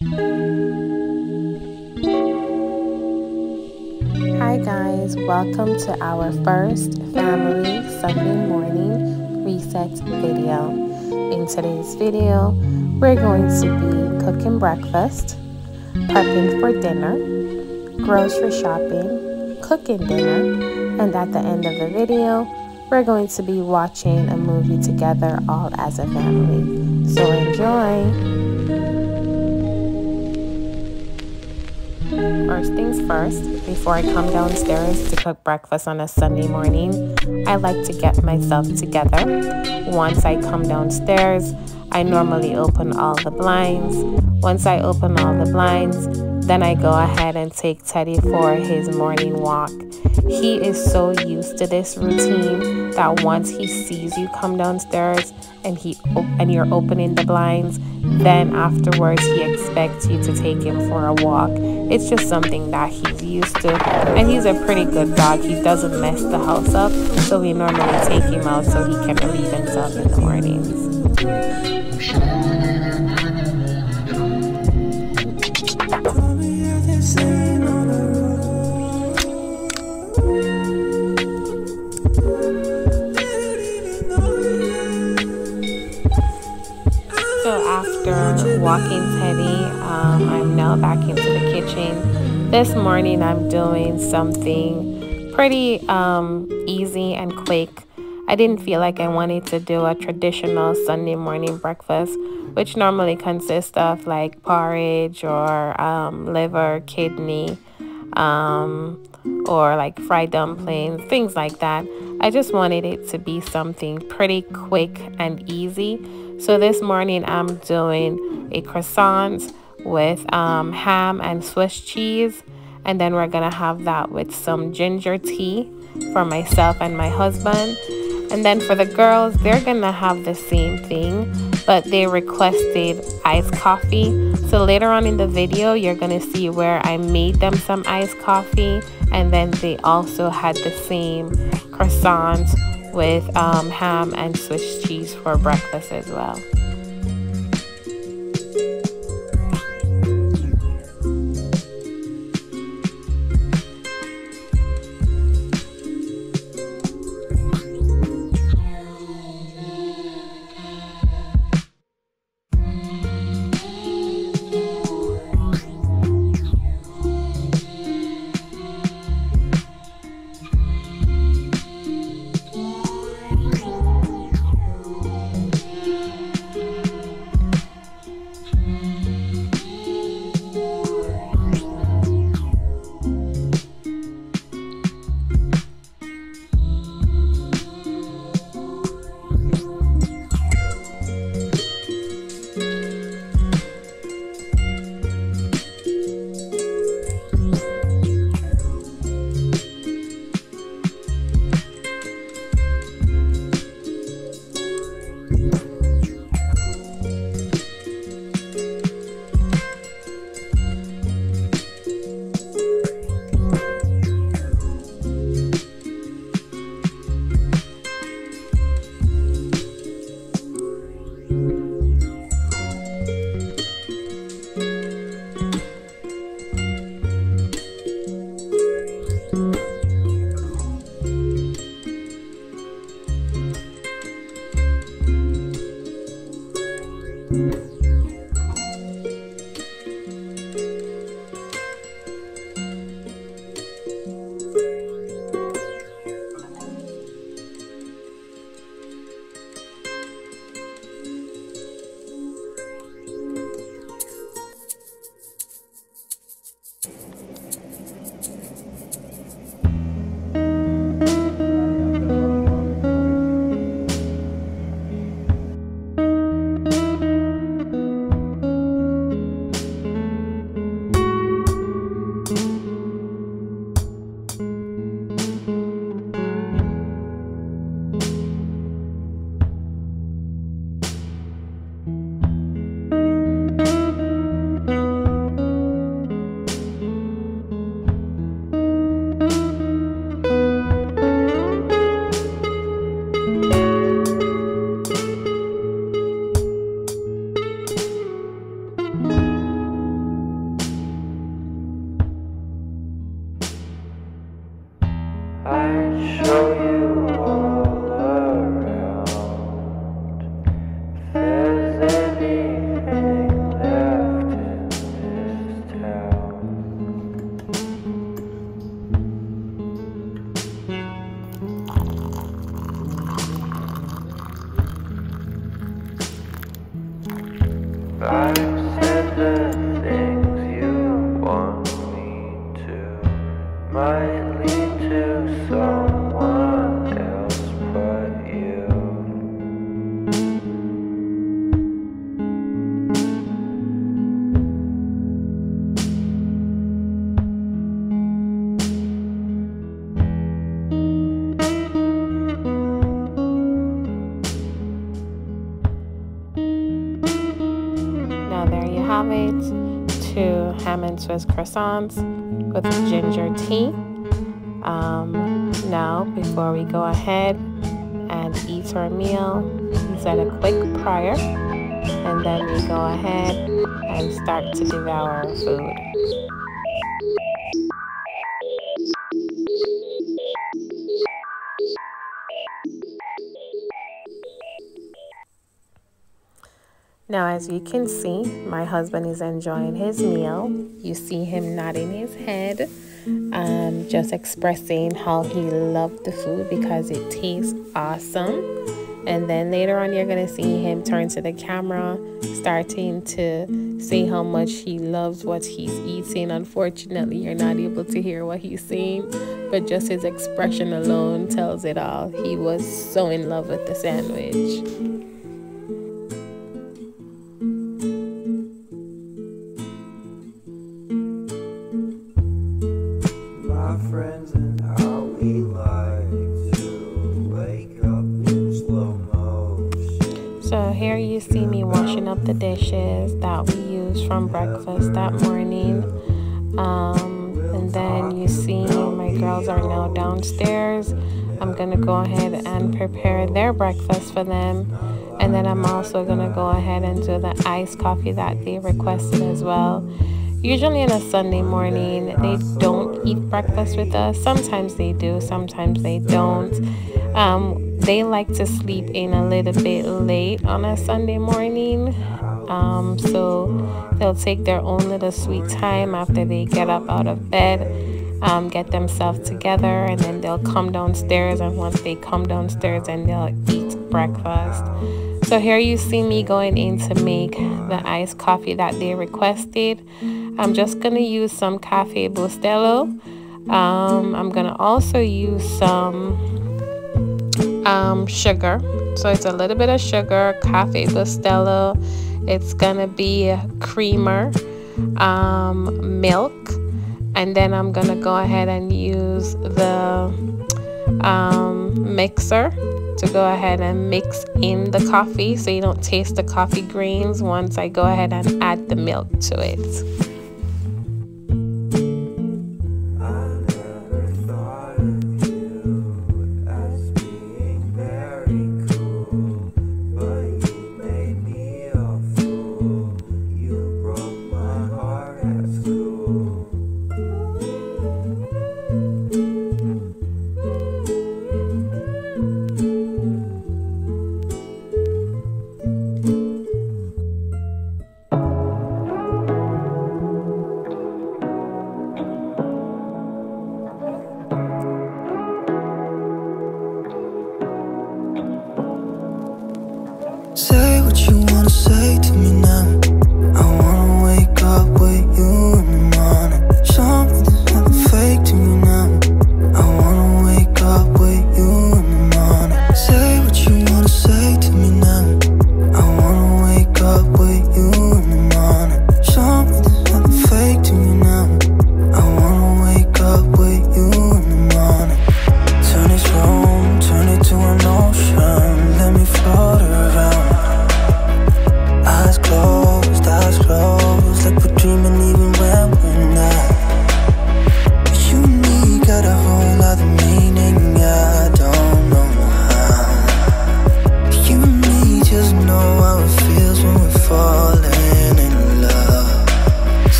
Hi guys, welcome to our first family Sunday morning reset video. In today's video, we're going to be cooking breakfast, prepping for dinner, grocery shopping, cooking dinner, and at the end of the video, we're going to be watching a movie together all as a family. So enjoy! First things first, before I come downstairs to cook breakfast on a Sunday morning, I like to get myself together. Once I come downstairs, I normally open all the blinds. Once I open all the blinds, then I go ahead and take Teddy for his morning walk. He is so used to this routine that once he sees you come downstairs and you're opening the blinds, then afterwards he expects you to take him for a walk. It's just something that he's used to, and he's a pretty good dog. He doesn't mess the house up, so we normally take him out so he can relieve himself in the mornings. So after walking Teddy, I'm now back into the kitchen. This morning I'm doing something pretty easy and quick. I didn't feel like I wanted to do a traditional Sunday morning breakfast, which normally consists of like porridge or liver, kidney, or like fried dumplings, things like that. I just wanted it to be something pretty quick and easy. So this morning I'm doing a croissant with ham and Swiss cheese, and then we're gonna have that with some ginger tea for myself and my husband. And then for the girls, they're gonna have the same thing, but they requested iced coffee. So later on in the video, you're gonna see where I made them some iced coffee, and then they also had the same croissant with ham and Swiss cheese for breakfast as well. I've said the things you want me to, might lead to someone else but you. Now there you have it, 2 ham and Swiss croissants with ginger tea. Now before we go ahead and eat our meal, we said a quick prayer, and then we go ahead and start to devour our food. Now, as you can see, my husband is enjoying his meal. You see him nodding his head, just expressing how he loved the food because it tastes awesome. And then later on, you're going to see him turn to the camera, starting to say how much he loves what he's eating. Unfortunately, you're not able to hear what he's saying, but just his expression alone tells it all. He was so in love with the sandwich. Friends and how we like to wake up in slow motion. So here you see me washing up the dishes that we used from breakfast that morning. And then you see my girls are now downstairs. I'm gonna go ahead and prepare their breakfast for them. And then I'm also gonna go ahead and do the iced coffee that they requested as well. Usually on a Sunday morning, they don't eat breakfast with us. Sometimes they do, sometimes they don't. They like to sleep in a little bit late on a Sunday morning. So they'll take their own little sweet time after they get up out of bed, get themselves together, and then they'll come downstairs. And once they come downstairs, and they'll eat breakfast. So here you see me going in to make the iced coffee that they requested. I'm just going to use some Cafe Bustelo. I'm going to also use some sugar. So it's a little bit of sugar, Cafe Bustelo. It's going to be a creamer, milk. And then I'm going to go ahead and use the mixer to go ahead and mix in the coffee so you don't taste the coffee grains once I go ahead and add the milk to it.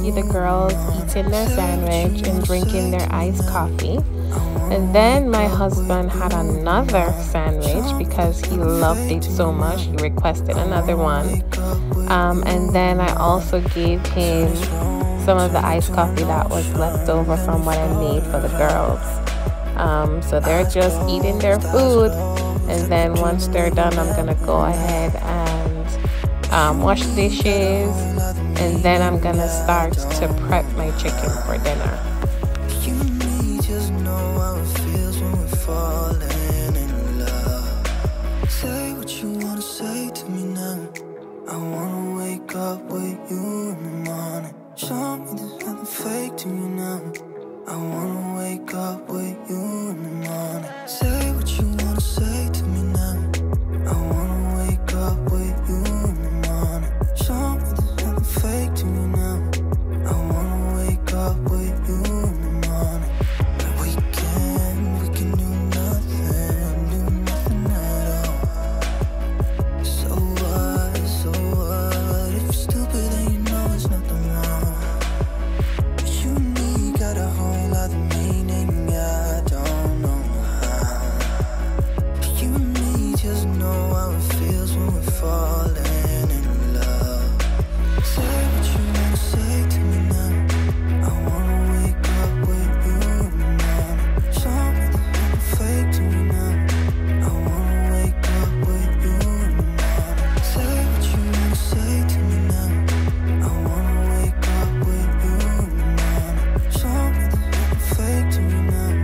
see the girls eating their sandwich and drinking their iced coffee. And then my husband had another sandwich because he loved it so much. He requested another one. And then I also gave him some of the iced coffee that was left over from what I made for the girls. So they're just eating their food. And then once they're done, I'm going to go ahead and wash dishes. And then I'm going to start to prep my chicken for dinner. Say what you wanna say to me now. I wanna wake up with you in the morning. Show me there's nothing fake to you now. I wanna wake up with you in the morning. Say what you wanna say to me now. I wanna wake up with you in the morning. Show me there's nothing fake to you now. I wanna wake up with you in the morning. We can do nothing at all. So what, if you're stupid then you know there's nothing wrong. But you and me got a whole other meaning, I don't know how. But you and me just know how it feels when we're falling in love. Say what you wanna say to me now. I wanna wake up with you in the morning. Show me there's nothing fake to me now. I wanna wake up with you in the morning. Say what you wanna say to me now. I wanna wake up with you in the morning. Show me there's nothing fake to me now.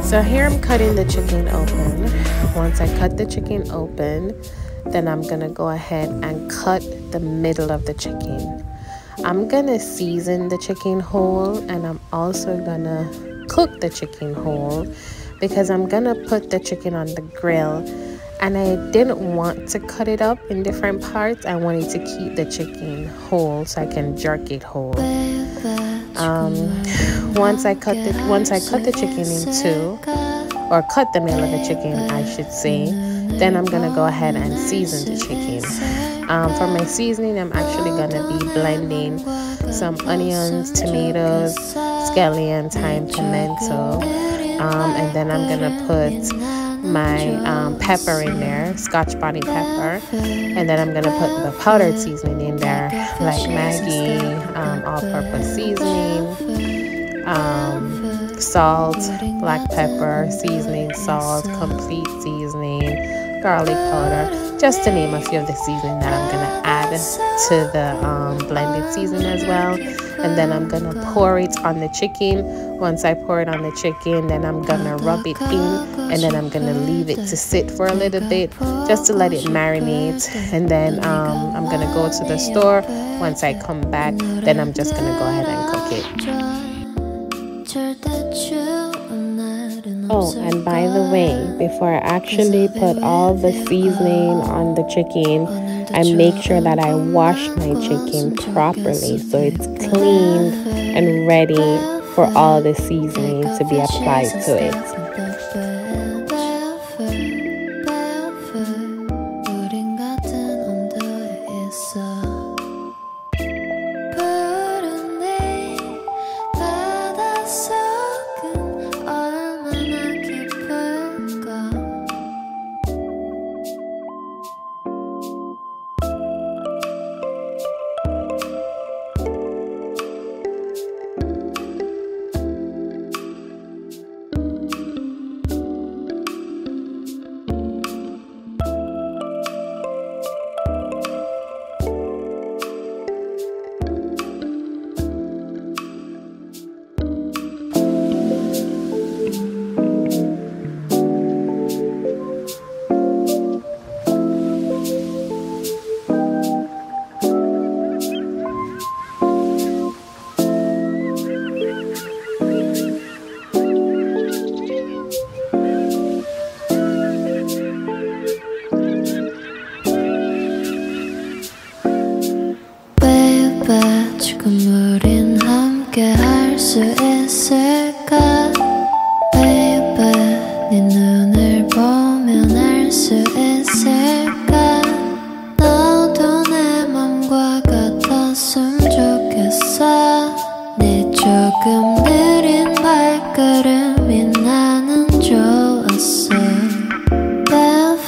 So here I'm cutting the chicken open. Once I cut the chicken open, then I'm gonna go ahead and cut the middle of the chicken. I'm gonna season the chicken whole, and I'm also gonna cook the chicken whole because I'm gonna put the chicken on the grill, and I didn't want to cut it up in different parts. I wanted to keep the chicken whole so I can jerk it whole. Once I cut the chicken in two, or cut the middle of the chicken, I should say, then I'm gonna go ahead and season the chicken. For my seasoning, I'm actually gonna be blending some onions, tomatoes, scallion, thyme, pimento, and then I'm gonna put my pepper in there, Scotch bonnet pepper, and then I'm gonna put the powdered seasoning in there, like Maggi, all-purpose seasoning, salt, black pepper, seasoning, salt, complete seasoning, garlic powder, just to name a few of the seasoning that I'm gonna add to the blended seasoning as well. And then I'm gonna pour it on the chicken. Once I pour it on the chicken, then I'm gonna rub it in, and then I'm gonna leave it to sit for a little bit just to let it marinate. And then I'm gonna go to the store. Once I come back, then I'm just gonna go ahead and cook it. Oh, and by the way, before I actually put all the seasoning on the chicken, I make sure that I wash my chicken properly so it's cleaned and ready for all the seasoning to be applied to it.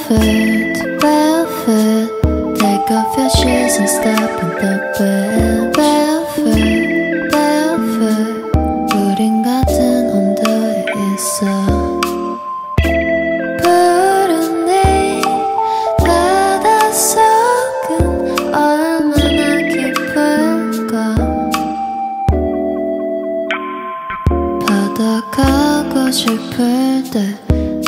barefoot, barefoot. Take off your shoes and step in the bed. Barefoot, barefoot. 우린 같은 온도에 있어. 푸른 네 바닷속은 얼마나 깊을까. 바다 가고 싶을 때,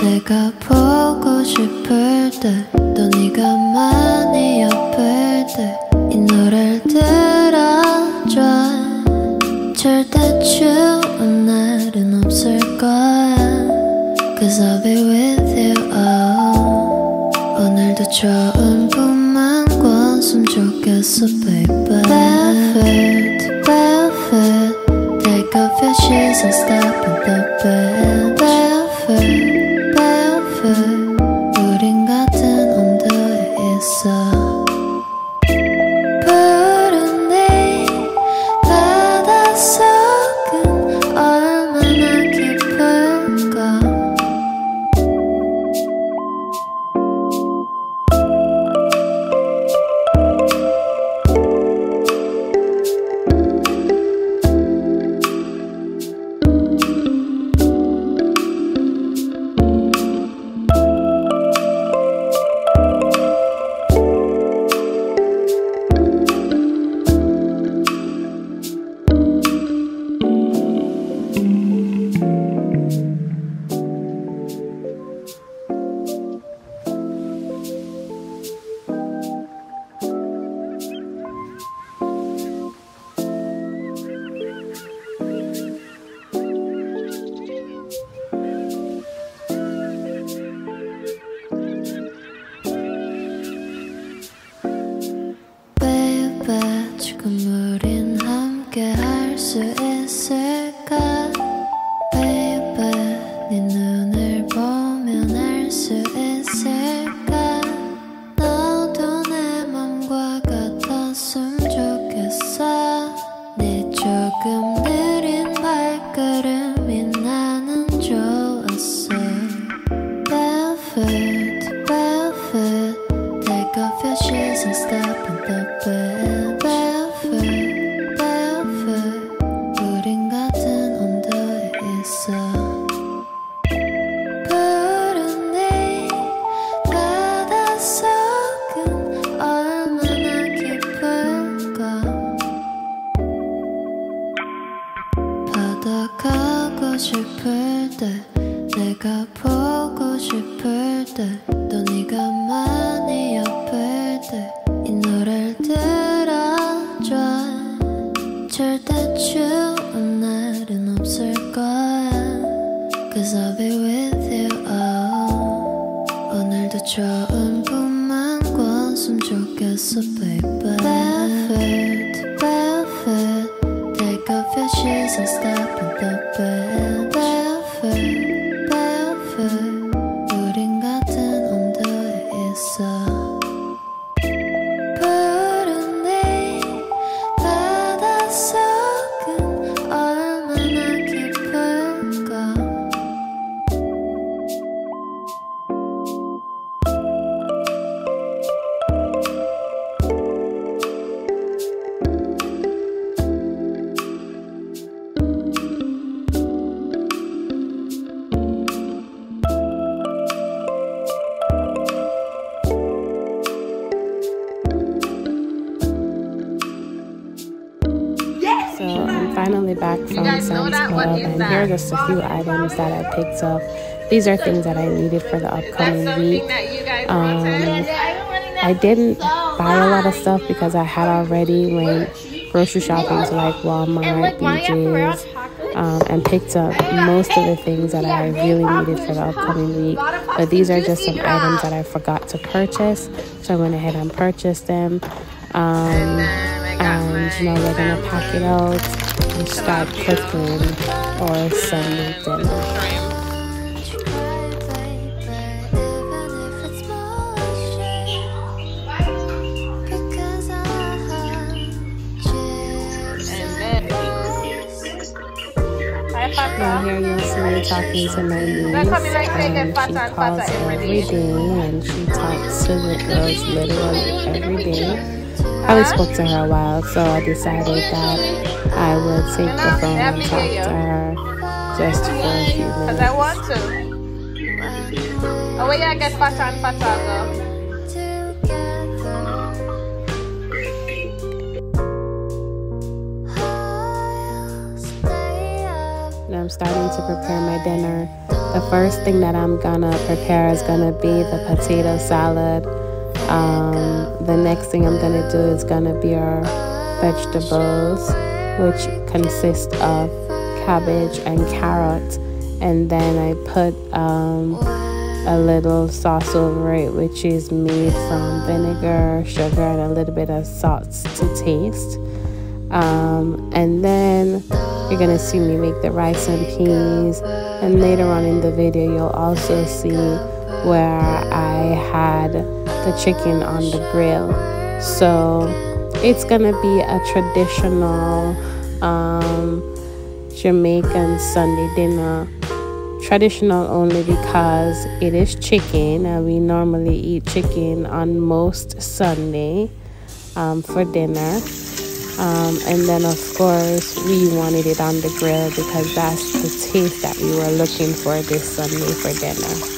내가 보고 싶을 때, 또 네가 많이 아플 때 이 노래를 들어줘. 절대 추운 날은 없을 거야. Cause I'll be with you. Oh. 오늘도 좋은 꿈만 꿨으면 좋겠어 baby. Barefoot, barefoot. Take off your shoes and step in the bed. Barefoot, barefoot. 우린 같은 온도에 있어. 푸른 네 바닷속은 얼마나 깊을까. 지금 우린 함께 할 수 있을까. Baby, 네 눈을 보면 알 수 있을까. 너도 내 맘과 같았으면 좋겠어. 네 조금 느린 발걸음이 나는 좋았어. Barefoot, barefoot. Take off your shoes and step in the bed. Barefoot, barefoot. 우린 같은 온도에 있어. 푸른 네 바닷속은 얼마나 깊을까. 바다 가고 싶을 때, 내가 보고 싶을 때, 또 네가 많이 아플 때 이 노래를 들어줘. 절대 추운 날은 없을 거야. Cause I'll be with you. Oh. 오늘도 좋은 꿈만 꿨으면 좋겠어 baby. Barefoot, barefoot. Take off your shoes and step in the bed. Barefoot, barefoot. 우린 같은 온도에 있어. 푸른 네 바닷속은 얼마나 깊을까. So I'm finally back from Sam's Club, and here are just a few items that I picked up. These are things that I needed for the upcoming week. I didn't buy a lot of stuff because I had already went grocery shopping to like Walmart, BJ's, and picked up most of the things that I really needed for the upcoming week. But these are just some items that I forgot to purchase, so I went ahead and purchased them. And you know, we're gonna pack it out and start cooking or sending dinner. High five Now here you'll see me talking to my niece, and she calls every day, and she talks to the girls literally every day. I haven't spoke to her a while, so I decided that I would take the phone and talk to her just for a few minutes. Because I want to. Oh, where you get pattern go? I'm starting to prepare my dinner. The first thing that I'm gonna prepare is gonna be the potato salad. The next thing I'm gonna do is gonna be our vegetables, which consist of cabbage and carrot, and then I put a little sauce over it, which is made from vinegar, sugar, and a little bit of salt to taste. And then you're gonna see me make the rice and peas, and later on in the video you'll also see where I had the chicken on the grill. So it's gonna be a traditional Jamaican Sunday dinner. Traditional only because it is chicken, and we normally eat chicken on most Sunday for dinner. And then of course we wanted it on the grill because that's the taste that we were looking for this Sunday for dinner.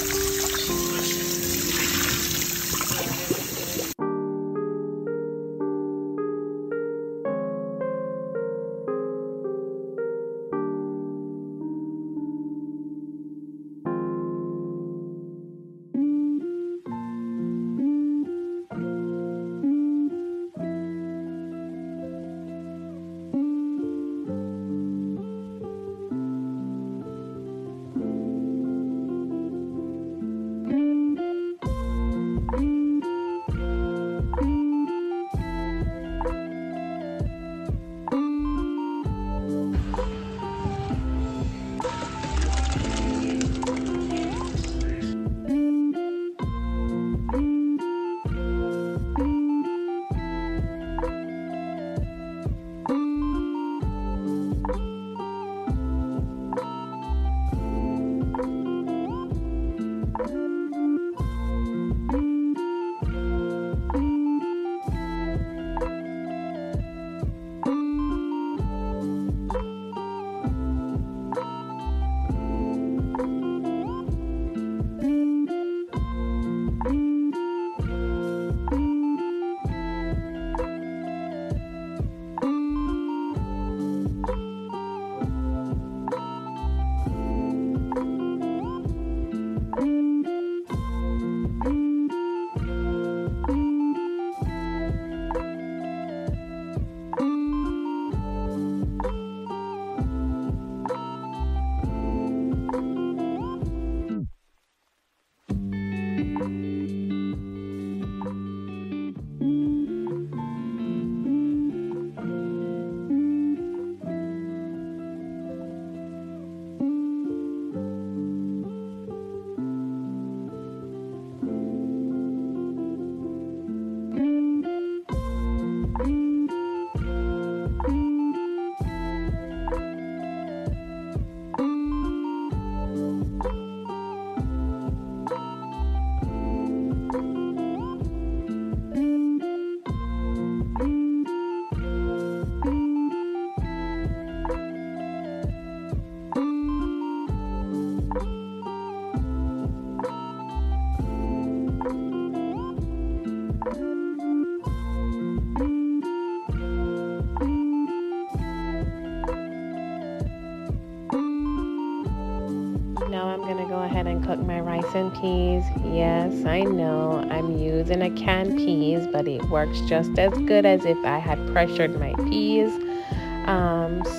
Now I'm gonna go ahead and cook my rice and peas. Yes, I know I'm using a canned peas, but it works just as good as if I had pressured my peas.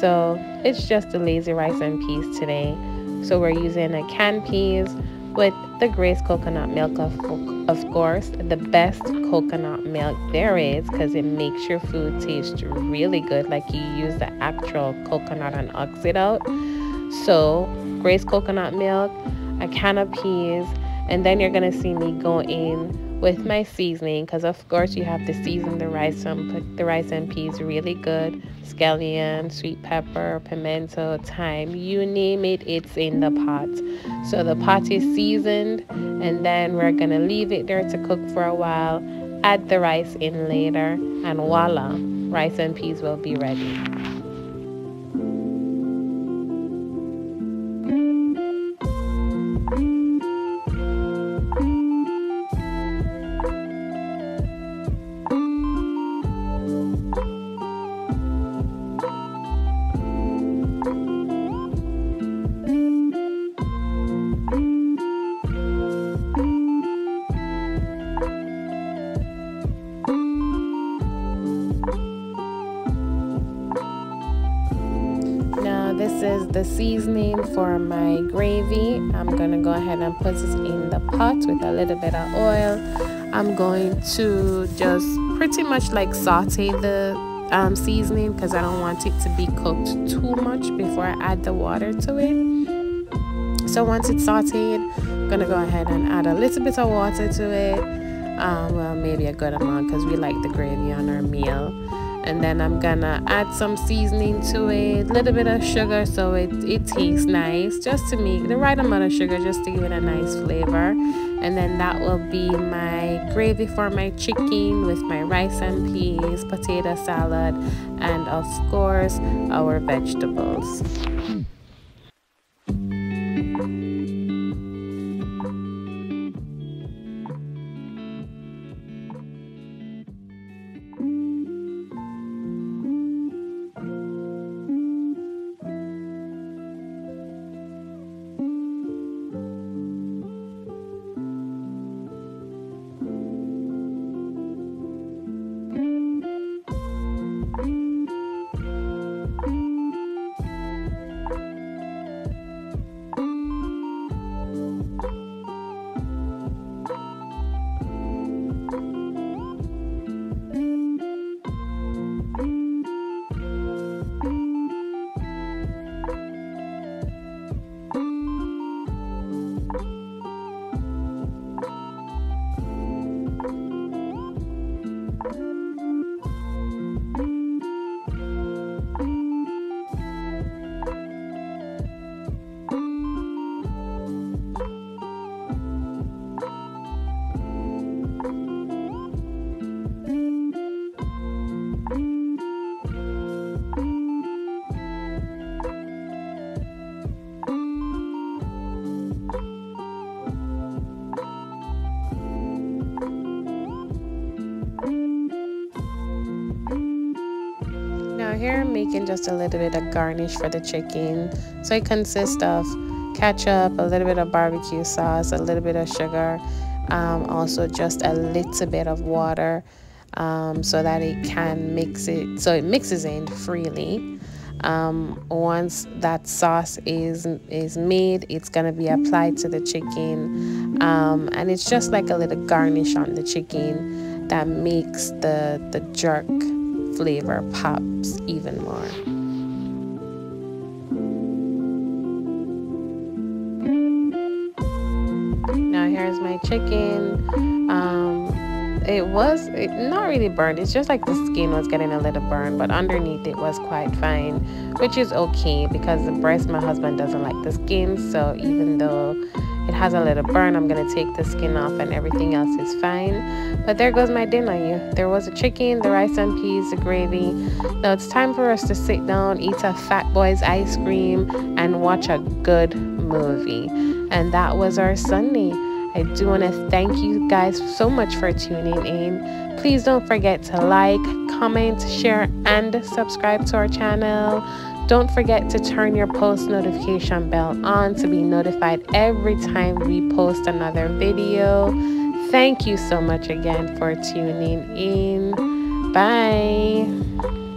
So it's just the lazy rice and peas today. So we're using a canned peas with the Grace coconut milk, of course, the best coconut milk there is, because it makes your food taste really good, like you use the actual coconut and ox it out. So Grace coconut milk, a can of peas, And then you're gonna see me go in with my seasoning, because of course you have to season the rice and put the rice and peas really good. Scallion, sweet pepper, pimento, thyme, you name it, it's in the pot. So the pot is seasoned, and then we're gonna leave it there to cook for a while, add the rice in later, and voila, rice and peas will be ready. This is the seasoning for my gravy. I'm gonna go ahead and put it in the pot with a little bit of oil. I'm going to just pretty much like saute the seasoning, because I don't want it to be cooked too much before I add the water to it. So once it's sauteed, I'm gonna go ahead and add a little bit of water to it. Well, maybe a good amount, because we like the gravy on our meal. And then I'm gonna add some seasoning to it, a little bit of sugar so it tastes nice, just to make the right amount of sugar, just to give it a nice flavor. And then that will be my gravy for my chicken with my rice and peas, potato salad, and of course our vegetables. Here I'm making just a little bit of garnish for the chicken. So it consists of ketchup, a little bit of barbecue sauce, a little bit of sugar, also just a little bit of water, so that it can mix it, so it mixes in freely. Once that sauce is made, it's gonna be applied to the chicken, and it's just like a little garnish on the chicken that makes the jerk flavor pops even more. Now here's my chicken. It not really burned, it's just like the skin was getting a little burned, but underneath it was quite fine, which is okay, because the breast, my husband doesn't like the skin, so even though it has a little burn, I'm gonna take the skin off and everything else is fine. But there goes my dinner. There was a chicken, the rice and peas, the gravy. Now it's time for us to sit down, eat a Fat Boys ice cream, and watch a good movie. And that was our Sunday. I do want to thank you guys so much for tuning in. Please don't forget to like, comment, share, and subscribe to our channel. Don't forget to turn your post notification bell on to be notified every time we post another video. Thank you so much again for tuning in. Bye.